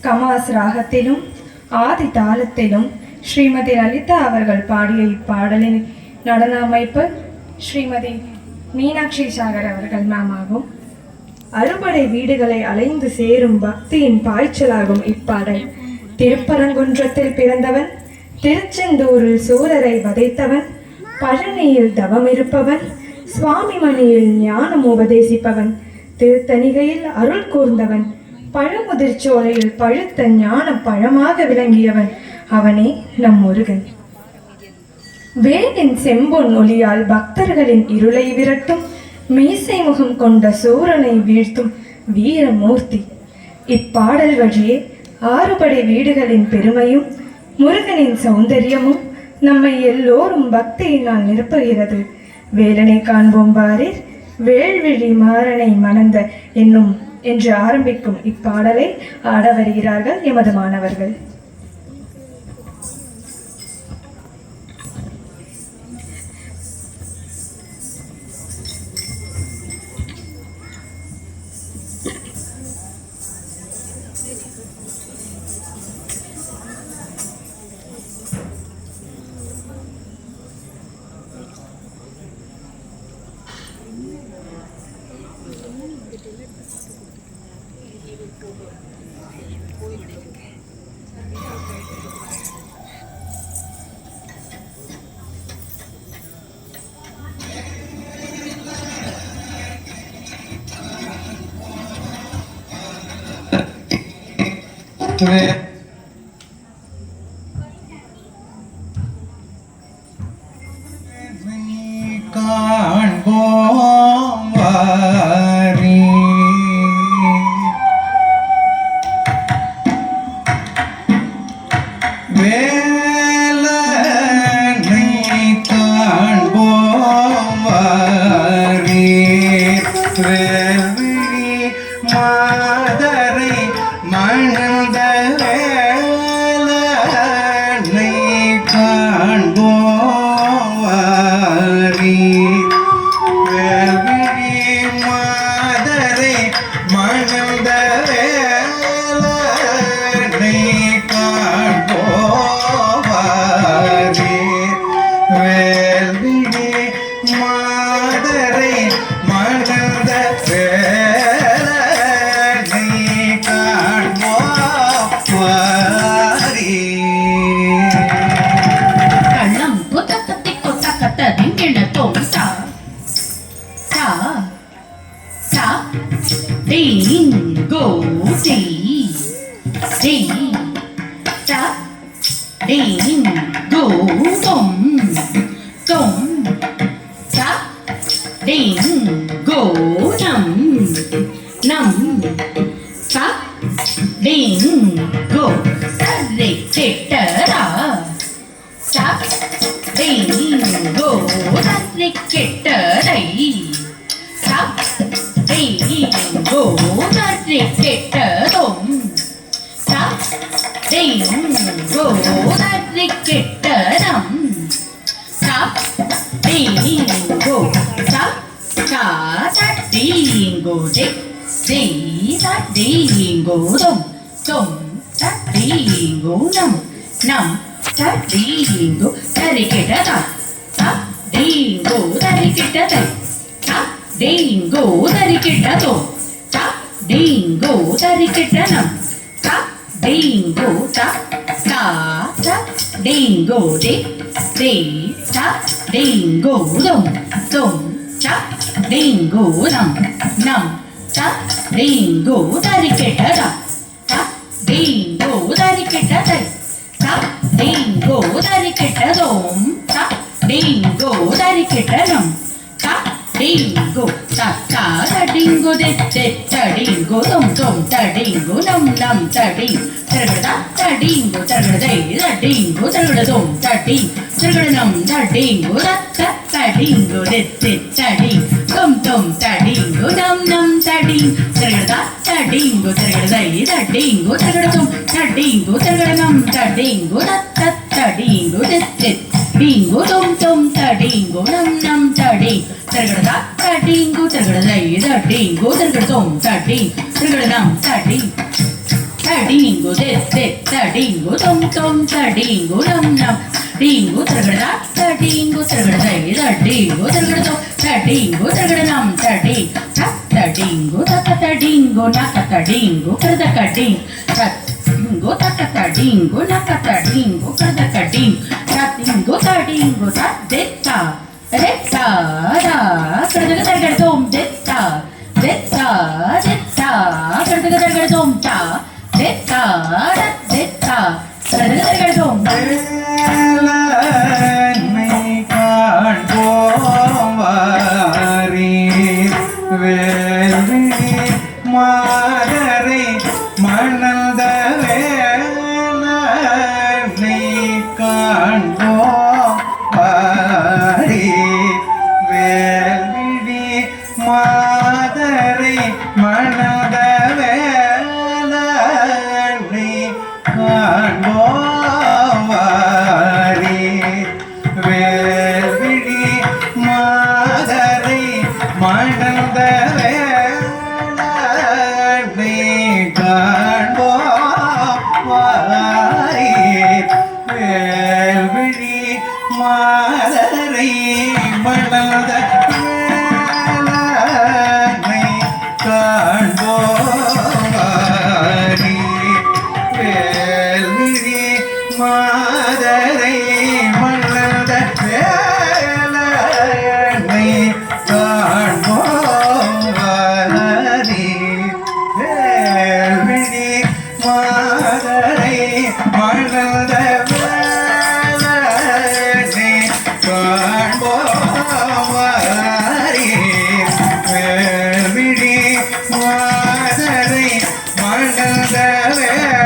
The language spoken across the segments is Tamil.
கமாஸ் ராகத்திலும் ஆதி தாளத்திலும் ஸ்ரீமதி லலிதா அவர்கள் பாடிய இப்பாடலின் நடன அமைப்பு ஸ்ரீமதி மீனாட்சி சாகர் அவர்கள் மேம் ஆகும். அறுபடை வீடுகளை அலைந்து சேரும் பக்தியின் பாய்ச்சலாகும் இப்பாடல். திருப்பரங்குன்றத்தில் பிறந்தவன், திருச்செந்தூரில் சூரரை வதைத்தவன், பழனியில் தவம் இருப்பவன், சுவாமிமணியில் ஞானம் உபதேசிப்பவன், திருத்தணிகையில் அருள் கூர்ந்தவன், பழமுதிர்ச்சோலையில் பழுத்த ஞான பழமாக விளங்கியவன், அவனே நம் முருகன். வேலின் செம்பொன் ஒளியால் பக்தர்களின் இருளை விரட்டும் மீசை முகம் கொண்ட சூரனை வீழ்த்தும் வீரமூர்த்தி. இப்பாடல் வழியே ஆறுபடை வீடுகளின் பெருமையும் முருகனின் சௌந்தரியமும் நம்மை எல்லோரும் பக்தியினால் நிரப்புகிறது. வேலனை காண்போம் வாரீர், வேள்விழி மாறனை மணந்த என்னும் என்று ஆரம்பிக்கும் இப்பாடலை ஆட வருகிறார்கள் எமது மாணவர்கள். காண்போம் வாரி வேலனை காண்போம் வாரி வேல்விழி மாதரை மணந்த வேலனை காண்போம் வாரி வேல்விழி மாதரை மணந்த வேலனை காண்போம் வாரி வேல்விழி மாதரை மணந்த Dingo dee dee da dingo dum dum da dingo num num da dingo sarre kettara da dingo sarre kettarai da dingo sarre kettarum da dingo sarre kettaram da dingo da da da dingo de da dingo dum dum da dingo num num da dingo sarre kettara da dingo sarre kettara da dingo sarre kettarum da dingo sarre kettaram da dingo da da da dingo de da dingo dum dum da dingo num num da dingo sarre kettara da dingo sarre kettara da dingo sarre kettarum da dingo sarre kettaram da dingo da da da dingo de da dingo dum dum da dingo num num da ding targada da dingo targada da dingo targada dum da ding targada num da dingo da da dingo de da ding dum dum da dingo num num da ding targada da dingo targada da dingo targada dum da dingo targada num da dingo da da dingo de dingo dum dum da dingo num num da ding targada da dingo targada da dingo targada dum da ding targada num da ding da தடிங்கு தடிங்கு தொம் தொம் தடிங்கு நம் நம் டிங்கு திருகடா தடிங்கு திருகடை தடிங்கு திருகடோ தடிங்கு திருகடனம் தடி தடிங்கு தடிங்கு நக்கடிங்கு கிருதக்கடிங் தடிங்கு தடிங்கு நக்கடிங்கு கிருதக்கடிங் தடிங்கு தடிங்கு தத்தா ரெத்தா ரா கிருதக திருகடோம் தெத்தா தெத்தா தெத்தா கிருதக திருகடோம் தா தெத்தா தெத்தா கிருதக திருகடோம் வேலனை காண்போம் வாரீர் வேள்வி மாதரை மணந்த வேலனை காண்போம் வாரீர் வேள்வி மாதரை மணந்த வேலனை காண்போம் வாரீர் வேள்வி மாதரை மணந்த வேலனை காண்போம் வாரீர் வேள்வி மாதரை மணந்த வேலனை காண்போம் வாரீர் வேள்வி மாதரை மணந்த வேலனை காண்போம் வாரீர் வேள்வி மாதரை மணந்த வேலனை காண்போம் வாரீர் வேள்வி மாதரை மணந்த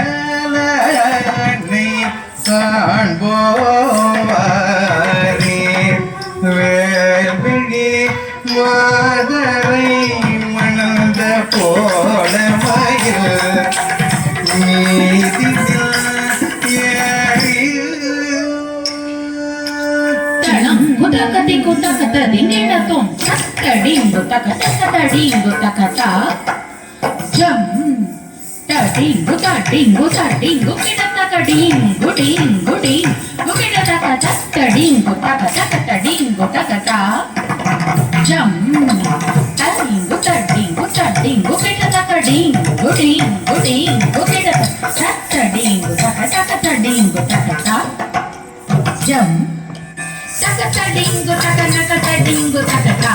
வேலனை காண்போம் வாரீர் வேள்வி மாதரை மணந்த கோலமயில் நீதியில் தளம் குதகதி குதகதி நிலத்தும் தடிங்கு தடிங்கு தகதா ஜம் தடிங்கு தடிங்கு தடிங்கு கிடத்தடிங்கு டிங்கு டிங்கு கிடத்தக தடிங்கு தடிங்கு தகதா ஜம் தடிங்கு தடிங்கு தடிங்கு கிடத்தடிங்கு டிங்கு டிங்கு கிடத்த தடிங்கு தடிங்கு தகதா ஜம் தகதடிங்கு தகனகதடிங்கு தகதா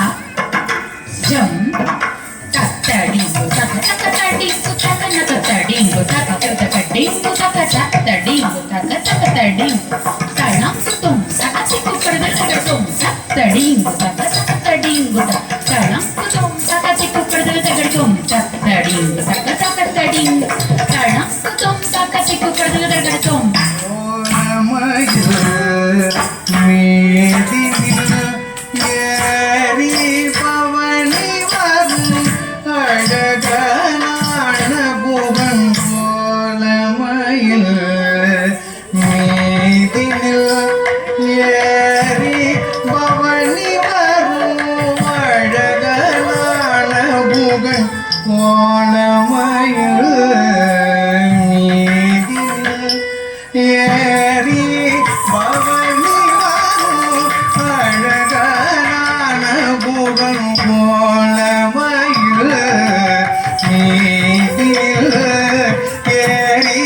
ஜம் தகதடிங்கு தகதடிங்கு தகனகதடிங்கு தகதடிங்கு தகதடிங்கு தகதடிங்கு தளம் சுத்தும் தகதிக்கு பிரதலகட்டும் தகதடிங்கு தகதடிங்கு தளம் சுத்தும் தகதிக்கு பிரதலகட்டும் தகதடிங்கு தகதடிங்கு தளம் சுத்தும் தகதிக்கு பிரதலகட்டும் மேதினில் ஏறி பவனி வரும் அழகான புகன் கோலமயில் மேதினில் ஏறி பவனி வரும் அழகான புகன் கோலமயில் மேதினில் ஏறி பவனி வரும் அழகான புகன் கோலமயில் நீதில் ஏறி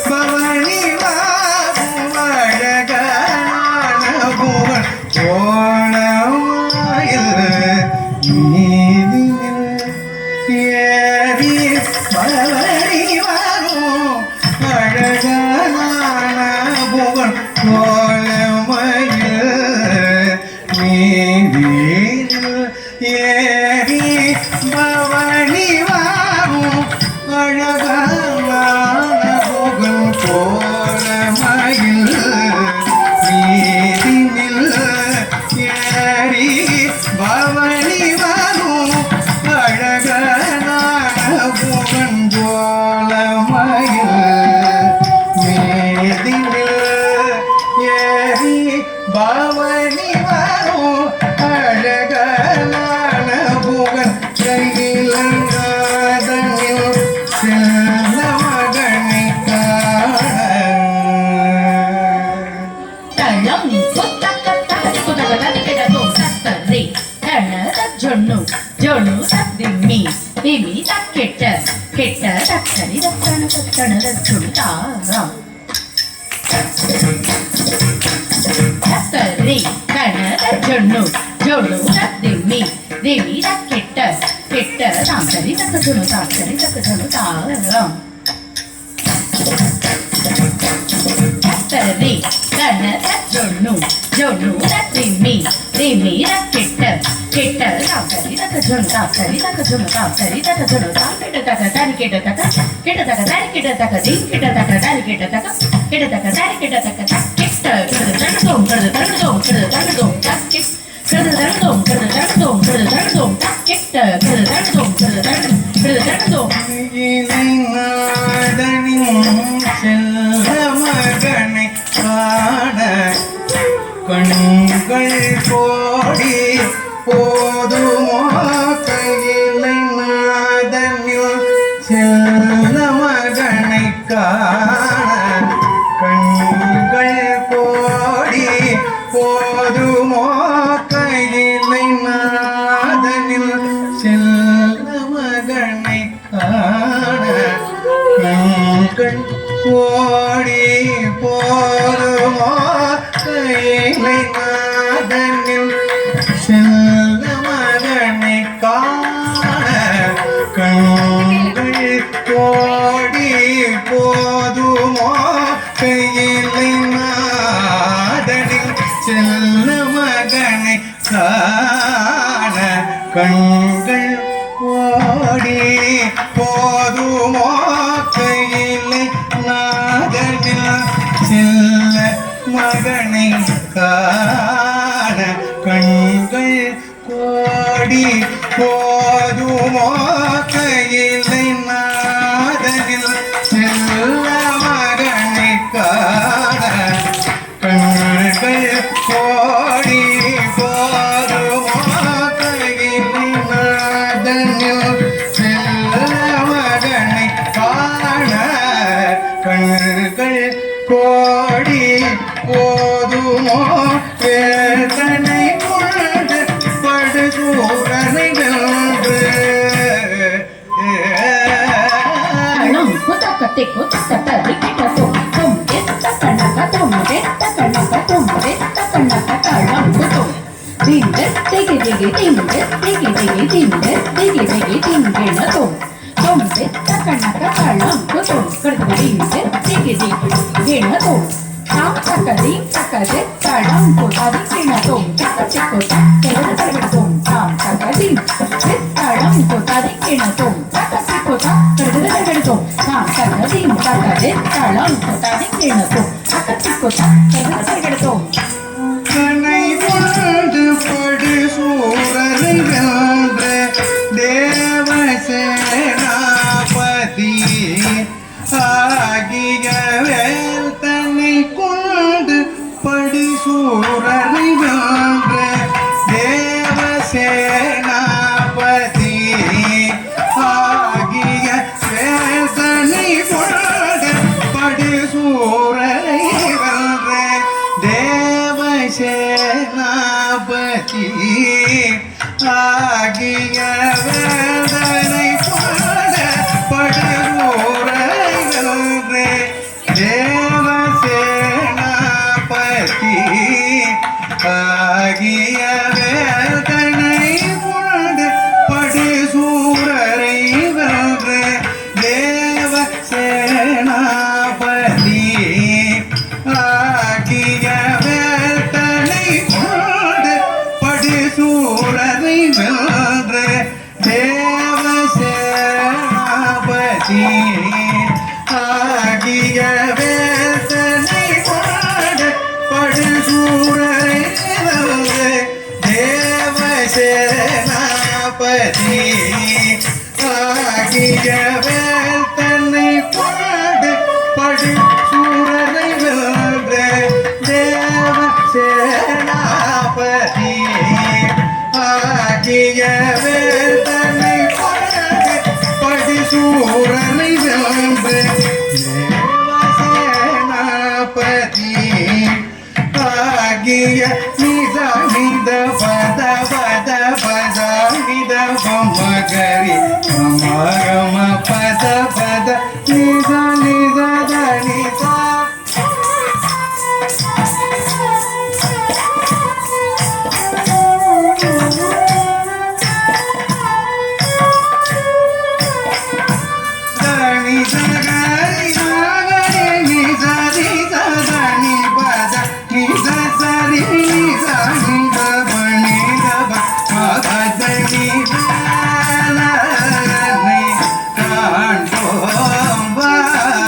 பவனி வரும் அழகான புகன் கோலமயில் நீதில் ஏறி பவனி வரும் அழகான புகழ் கோலமயில் நீதில் ஏறி பவனி வரும் அழகான புகழ் கோலமயில் தக்கரி தக்கன தக்கன தச்சுண்டாராம் தக்கரி கனத ஜொன்னு ஜொன்னு திம்மி திம்மி கெட்ட கெட்ட தாக்கரி தக்க ஜொன்னு தாக்கரி தக்க ஜொன்னு தாராம் தக்கரி கனத ஜொன்னு ஜொன்னு திம்மி திம்மி கெட்ட கெட்ட தாக்கரி தக்க ஜொன்னு தாக்கரி தக்க ஜொன்னு தாக்கரி தக்க ஜொன்னு தாக்கெட்ட தக்க தாரி கெட்ட தக்க கெட்ட தக்க தாரி கெட்ட தக்க தி கெட்ட தக்க தாரி கெட்ட தக்க கெட்ட தக்க தாரி கெட்ட தக்க தக்கெட்ட கெட்ட தக்கதோம் கெட்ட தக்கதோம் கெட்ட தக்கதோம் தக்கெட்ட கெட்ட தக்கதோம் கெட்ட தக்கதோம் கெட்ட தக்கதோம் தக்கெட்ட கெட்ட தக்கதோம் கெட்ட தக்கதோம் கெட்ட தக்கதோம் மகனை காண கண்கள் கோடி போதுமோ கையிலை நாதனில் செல்ல மகனை காண கண்கள் கோடி போதுமோ கையிலை நாதனில் செல்ல மகனை காண கண்கள் கோடி போதுமோ கையிலை நாதனில் செல்ல மகனை காண கண்கள் கோடி போதுமோ கையிலை நாதனில் செல்ல மகனை காண கண்கள் கோடி போதுமோ கையிலை நாதனில் செல்ல மகனை காண கண்கள் கோடி போதுமோ கையிலை நாதனில் செல்ல மகனை காண கண்கள் கோடி போதுமோ கையிலை நாதனில் செல்ல மகனை காண கண்கள் கோடி போதுமோ வேதனை கொண்டு படுசூரனை வென்று குத்தக்கத்தை குத்தக்கத்தை கிட்டத்தும் தும் எத்த கண்ணக்க தும் எத்த கண்ணக்க தும் எத்த கண்ணக்க தாளம் குத்தும் திங்க திகி திகி திங்க திகி திகி திங்க திகி திகி திங்கென தும் தும் எத்த கண்ணக்க தாளம் குத்தும் கடுத்து திங்க திகி திகென தும் தாம் தக்கதி தக்கது தாளம் குத்தாதி கிண தும் தக்கதி குத்தா கெடு கெடு தும் தாம் தக்கதி தாளம் குத்தாதி கிண தும் தக்கதி குத்தா கெடு கெடு தும் தாம் தக்கதி தக்கது தாளம் குத்தாதி கிண தும் தக்கதி குத்தா கெடு கெடு தும் கனை கொண்டு படுசூரனை வென்ற தேவசேனாபதி ஆகிய வேல் தன்னை கொண்டு படுசூரனை வென்ற தேவசேனாபதி ஆகிய வேல் தன்னை கொண்டு படுசூரனை வென்ற தேவசேனாபதி ஆகிய வேதனை பாட படுவோரை வென்று தேவசேனாபதி ஆகிய வேதனை பாட படுசூரரை வென்று தேவசேனாபதி ஆகிய வேதனை கொண்டு படுசூரரை வென்ற தேவசேனாபதி ஆகிய வேதனை கொண்டு படுசூரரை வென்ற தேவசேனாபதி ஆகிய வேதனை கொண்டு படுசூரரை வென்ற தேவசேனாபதி ஆகிய வேதனை கொண்டு படுசூரரை வென்ற தேவசேனாபதி ஆகிய நித நித பத பத பத நித பமகரி மம பத பத நித நித